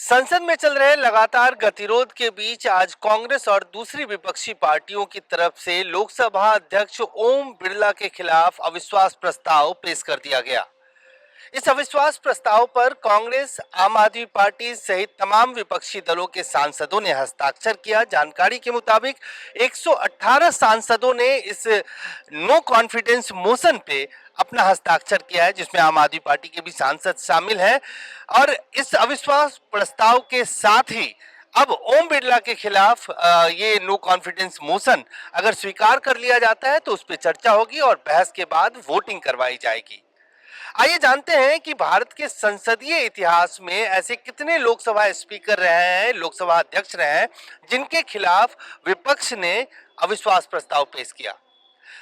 संसद में चल रहे लगातार गतिरोध के बीच आज कांग्रेस और दूसरी विपक्षी पार्टियों की तरफ से लोकसभा अध्यक्ष ओम बिरला के खिलाफ अविश्वास प्रस्ताव पेश कर दिया गया। इस अविश्वास प्रस्ताव पर कांग्रेस, आम आदमी पार्टी सहित तमाम विपक्षी दलों के सांसदों ने हस्ताक्षर किया। जानकारी के मुताबिक 118 सांसदों ने इस नो कॉन्फिडेंस मोशन पे अपना हस्ताक्षर किया है, जिसमें आम आदमी पार्टी के भी सांसद शामिल हैं। और इस अविश्वास प्रस्ताव के साथ ही अब ओम बिरला के खिलाफ ये नो कॉन्फिडेंस मोशन अगर स्वीकार कर लिया जाता है तो उस पर चर्चा होगी और बहस के बाद वोटिंग करवाई जाएगी। आइए जानते हैं कि भारत के संसदीय इतिहास में ऐसे कितने लोकसभा स्पीकर रहे हैं, लोकसभा अध्यक्ष रहे हैं, जिनके खिलाफ विपक्ष ने अविश्वास प्रस्ताव पेश किया।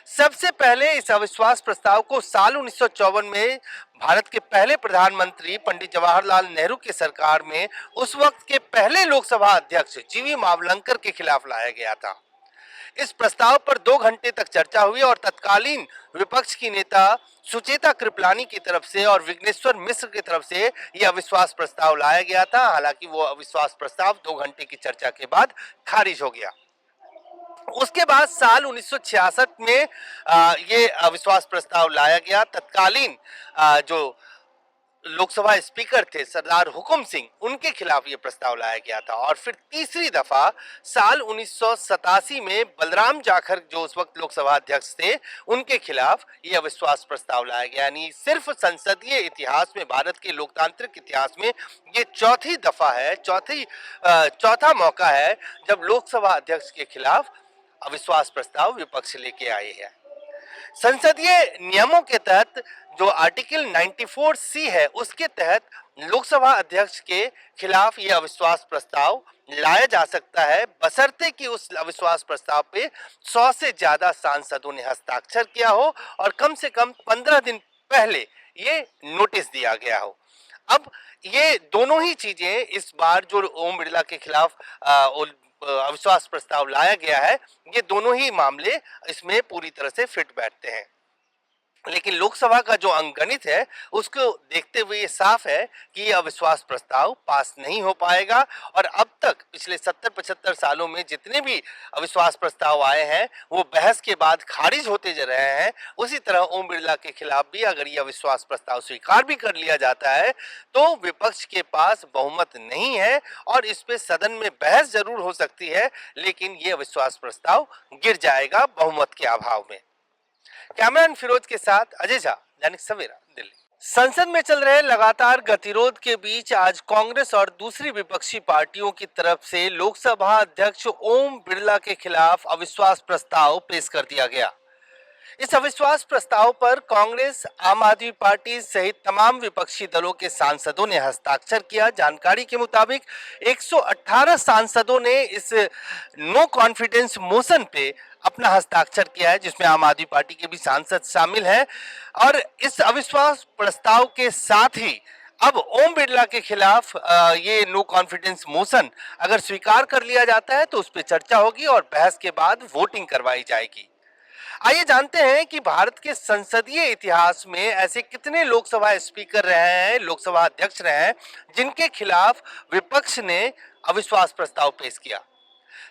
सबसे पहले इस अविश्वास प्रस्ताव को साल 1954 में भारत के पहले प्रधानमंत्री पंडित जवाहरलाल नेहरू की सरकार में उस वक्त के पहले लोकसभा अध्यक्ष जीवी मावलंकर के खिलाफ लाया गया था। इस प्रस्ताव पर 2 घंटे तक चर्चा हुई और तत्कालीन विपक्ष की नेता सुचेता कृपलानी की तरफ से और विघ्नेश्वर मिश्र की तरफ से यह अविश्वास प्रस्ताव लाया गया था। हालांकि वो अविश्वास प्रस्ताव 2 घंटे की चर्चा के बाद खारिज हो गया। उसके बाद साल 1966 में ये अविश्वास प्रस्ताव लाया गया। तत्कालीन जो लोकसभा स्पीकर थे सरदार हुकुम सिंह, उनके खिलाफ ये प्रस्ताव लाया गया था। और फिर तीसरी दफा साल 1987 में बलराम जाखड़, जो उस वक्त लोकसभा अध्यक्ष थे, उनके खिलाफ ये अविश्वास प्रस्ताव लाया गया। यानी सिर्फ संसदीय इतिहास में, भारत के लोकतांत्रिक इतिहास में ये चौथी दफा है, चौथा मौका है जब लोकसभा अध्यक्ष के खिलाफ अविश्वास प्रस्ताव विपक्ष लेके आए हैं। संसदीय नियमों के तहत जो आर्टिकल 94C है, उसके तहत लोकसभा अध्यक्ष के खिलाफ यह अविश्वास प्रस्ताव लाया जा सकता है, बशर्ते कि उस अविश्वास प्रस्ताव पे 100 से ज्यादा सांसदों ने हस्ताक्षर किया हो और कम से कम 15 दिन पहले ये नोटिस दिया गया हो। अब ये दोनों ही चीजें इस बार जो ओम बिरला के खिलाफ अविश्वास प्रस्ताव लाया गया है, ये दोनों ही मामले इसमें पूरी तरह से फिट बैठते हैं। लेकिन लोकसभा का जो अंकगणित है, उसको देखते हुए ये साफ है कि यह अविश्वास प्रस्ताव पास नहीं हो पाएगा। और अब तक पिछले 70-75 सालों में जितने भी अविश्वास प्रस्ताव आए हैं, वो बहस के बाद खारिज होते जा रहे हैं। उसी तरह ओम बिरला के खिलाफ भी अगर यह अविश्वास प्रस्ताव स्वीकार भी कर लिया जाता है तो विपक्ष के पास बहुमत नहीं है और इस पे सदन में बहस जरूर हो सकती है, लेकिन ये अविश्वास प्रस्ताव गिर जाएगा बहुमत के अभाव में। कैमरामैन फिरोज के साथ अजय झा, दैनिक सवेरा, दिल्ली। संसद में चल रहे लगातार गतिरोध के बीच आज कांग्रेस और दूसरी विपक्षी पार्टियों की तरफ से लोकसभा अध्यक्ष ओम बिरला के खिलाफ अविश्वास प्रस्ताव पेश कर दिया गया। इस अविश्वास प्रस्ताव पर कांग्रेस, आम आदमी पार्टी सहित तमाम विपक्षी दलों के सांसदों ने हस्ताक्षर किया। जानकारी के मुताबिक 118 सांसदों ने इस नो कॉन्फिडेंस मोशन पे अपना हस्ताक्षर किया है, जिसमें आम आदमी पार्टी के भी सांसद शामिल हैं। और इस अविश्वास प्रस्ताव के साथ ही अब ओम बिरला के खिलाफ ये नो कॉन्फिडेंस मोशन अगर स्वीकार कर लिया जाता है तो उस पर चर्चा होगी और बहस के बाद वोटिंग करवाई जाएगी। आइए जानते हैं कि भारत के संसदीय इतिहास में ऐसे कितने लोकसभा स्पीकर रहे हैं, लोकसभा अध्यक्ष रहे हैं, जिनके खिलाफ विपक्ष ने अविश्वास प्रस्ताव पेश किया।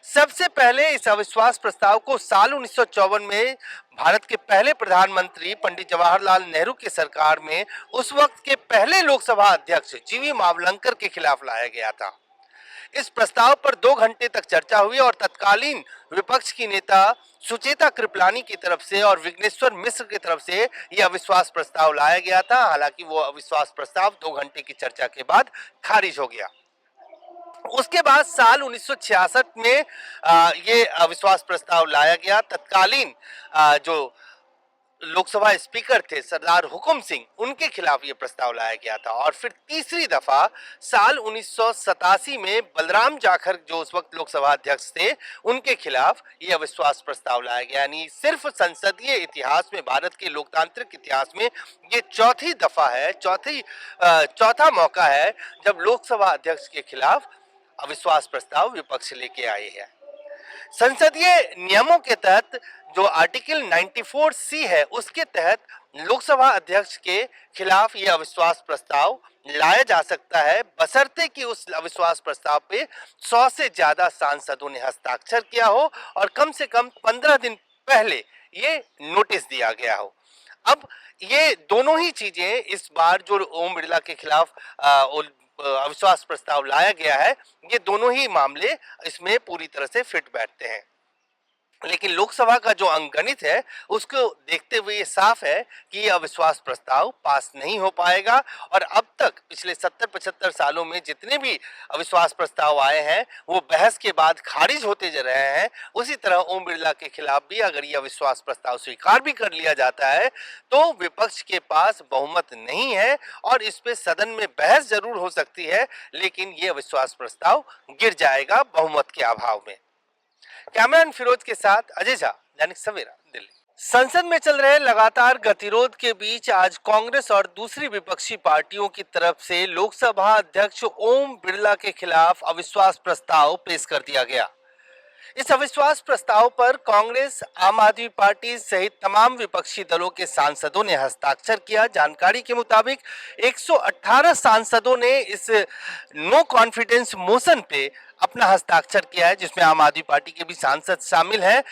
सबसे पहले इस अविश्वास प्रस्ताव को साल 1954 में भारत के पहले प्रधानमंत्री पंडित जवाहरलाल नेहरू की सरकार में उस वक्त के पहले लोकसभा अध्यक्ष जीवी मावलंकर के खिलाफ लाया गया था। इस प्रस्ताव पर 2 घंटे तक चर्चा हुई और तत्कालीन विपक्ष की नेता सुचेता कृपलानी की तरफ से और विघ्नेश्वर मिश्र की तरफ से यह अविश्वास प्रस्ताव लाया गया था। हालांकि वो अविश्वास प्रस्ताव 2 घंटे की चर्चा के बाद खारिज हो गया। उसके बाद साल 1966 में ये अविश्वास प्रस्ताव लाया गया। तत्कालीन जो लोकसभा स्पीकर थे सरदार हुकुम सिंह, उनके खिलाफ ये प्रस्ताव लाया गया था। और फिर तीसरी दफा साल 1987 में बलराम जाखड़, जो उस वक्त लोकसभा अध्यक्ष थे, उनके खिलाफ ये अविश्वास प्रस्ताव लाया गया। यानी सिर्फ संसदीय इतिहास में, भारत के लोकतांत्रिक इतिहास में ये चौथी दफा है, चौथा मौका है जब लोकसभा अध्यक्ष के खिलाफ अविश्वास प्रस्ताव विपक्ष लेके आए हैं। संसदीय नियमों के तहत जो आर्टिकल 94 सी है उसके तहत लोकसभा अध्यक्ष के खिलाफ यह अविश्वास प्रस्ताव लाया जा सकता है, बशर्ते कि उस अविश्वास प्रस्ताव पे 100 से ज्यादा सांसदों ने हस्ताक्षर किया हो और कम से कम 15 दिन पहले ये नोटिस दिया गया हो। अब ये दोनों ही चीजें इस बार जो ओम बिरला के खिलाफ अविश्वास प्रस्ताव लाया गया है, ये दोनों ही मामले इसमें पूरी तरह से फिट बैठते हैं। लेकिन लोकसभा का जो अंकगणित है उसको देखते हुए ये साफ है कि यह अविश्वास प्रस्ताव पास नहीं हो पाएगा और अब तक पिछले 70-75 सालों में जितने भी अविश्वास प्रस्ताव आए हैं वो बहस के बाद खारिज होते जा रहे हैं। उसी तरह ओम बिरला के खिलाफ भी अगर यह अविश्वास प्रस्ताव स्वीकार भी कर लिया जाता है तो विपक्ष के पास बहुमत नहीं है और इस पे सदन में बहस जरूर हो सकती है, लेकिन यह अविश्वास प्रस्ताव गिर जाएगा बहुमत के अभाव में। कैमरामैन फिरोज के साथ अजय झा, दैनिक सवेरा, दिल्ली। संसद में चल रहे लगातार गतिरोध के बीच आज कांग्रेस और दूसरी विपक्षी पार्टियों की तरफ से लोकसभा अध्यक्ष ओम बिरला के खिलाफ अविश्वास प्रस्ताव पेश कर दिया गया। इस अविश्वास प्रस्ताव पर कांग्रेस, आम आदमी पार्टी सहित तमाम विपक्षी दलों के सांसदों ने हस्ताक्षर किया। जानकारी के मुताबिक 118 सांसदों ने इस नो कॉन्फिडेंस मोशन पे अपना हस्ताक्षर किया है, जिसमें आम आदमी पार्टी के भी सांसद शामिल हैं।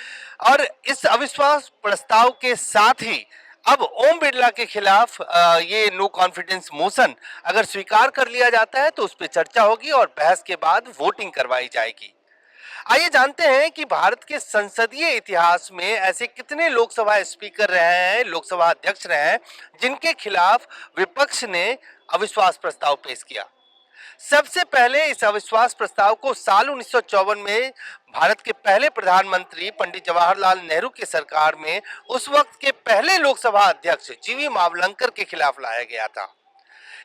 और इस अविश्वास प्रस्ताव के साथ ही अब ओम बिरला के खिलाफ ये नो कॉन्फिडेंस मोशन अगर स्वीकार कर लिया जाता है तो उस पर चर्चा होगी और बहस के बाद वोटिंग करवाई जाएगी। आइए जानते हैं कि भारत के संसदीय इतिहास में ऐसे कितने लोकसभा स्पीकर रहे हैं, लोकसभा अध्यक्ष रहे हैं, जिनके खिलाफ विपक्ष ने अविश्वास प्रस्ताव पेश किया। सबसे पहले इस अविश्वास प्रस्ताव को साल 1954 में भारत के पहले प्रधानमंत्री पंडित जवाहरलाल नेहरू की सरकार में उस वक्त के पहले लोकसभा अध्यक्ष जीवी मावलंकर के खिलाफ लाया गया था।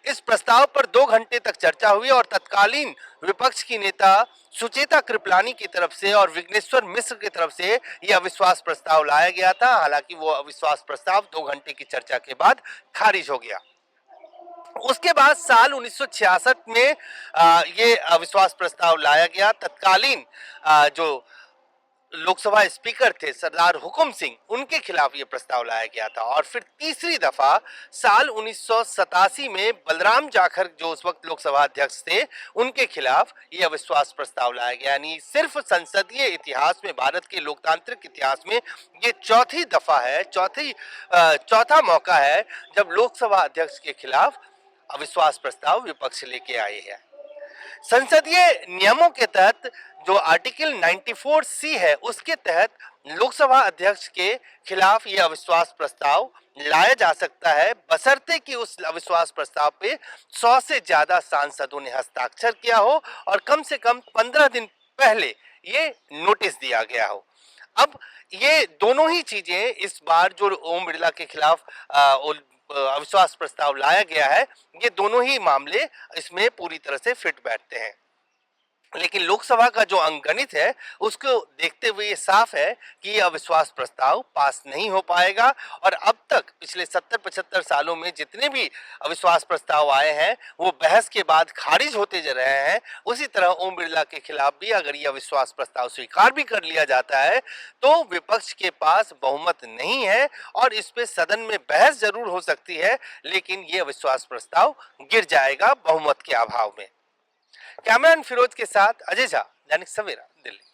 इस प्रस्ताव पर 2 घंटे तक चर्चा हुई और तत्कालीन विपक्ष की नेता सुचेता कृपलानी की तरफ से और विघ्नेश्वर मिश्र की तरफ से यह अविश्वास प्रस्ताव लाया गया था। हालांकि वो अविश्वास प्रस्ताव 2 घंटे की चर्चा के बाद खारिज हो गया। उसके बाद साल 1966 में ये अविश्वास प्रस्ताव लाया गया। तत्कालीन जो लोकसभा स्पीकर थे सरदार हुकुम सिंह, उनके खिलाफ ये प्रस्ताव लाया गया था। और फिर तीसरी दफा साल 1987 में बलराम जाखड़ जो उस वक्त लोकसभा अध्यक्ष थे, उनके खिलाफ ये अविश्वास प्रस्ताव लाया गया। यानी सिर्फ संसदीय इतिहास में, भारत के लोकतांत्रिक इतिहास में ये चौथी दफा है, चौथा मौका है जब लोकसभा अध्यक्ष के खिलाफ अविश्वास प्रस्ताव विपक्ष लेके आए हैं। संसदीय नियमों के तहत जो आर्टिकल 94 सी है उसके तहत लोकसभा अध्यक्ष के खिलाफ यह अविश्वास प्रस्ताव लाया जा सकता है, बशर्ते कि उस अविश्वास प्रस्ताव पे 100 से ज्यादा सांसदों ने हस्ताक्षर किया हो और कम से कम 15 दिन पहले ये नोटिस दिया गया हो। अब ये दोनों ही चीजें इस बार जो ओम बिरला के खिलाफ अविश्वास प्रस्ताव लाया गया है, ये दोनों ही मामले इसमें पूरी तरह से फिट बैठते हैं। लेकिन लोकसभा का जो अंकगणित है उसको देखते हुए ये साफ है कि यह अविश्वास प्रस्ताव पास नहीं हो पाएगा और अब तक पिछले 70-75 सालों में जितने भी अविश्वास प्रस्ताव आए हैं वो बहस के बाद खारिज होते जा रहे हैं। उसी तरह ओम बिरला के खिलाफ भी अगर यह अविश्वास प्रस्ताव स्वीकार भी कर लिया जाता है तो विपक्ष के पास बहुमत नहीं है और इस पे सदन में बहस जरूर हो सकती है, लेकिन ये अविश्वास प्रस्ताव गिर जाएगा बहुमत के अभाव में। कैमरामैन फिरोज के साथ अजय झा, दैनिक सवेरा, दिल्ली।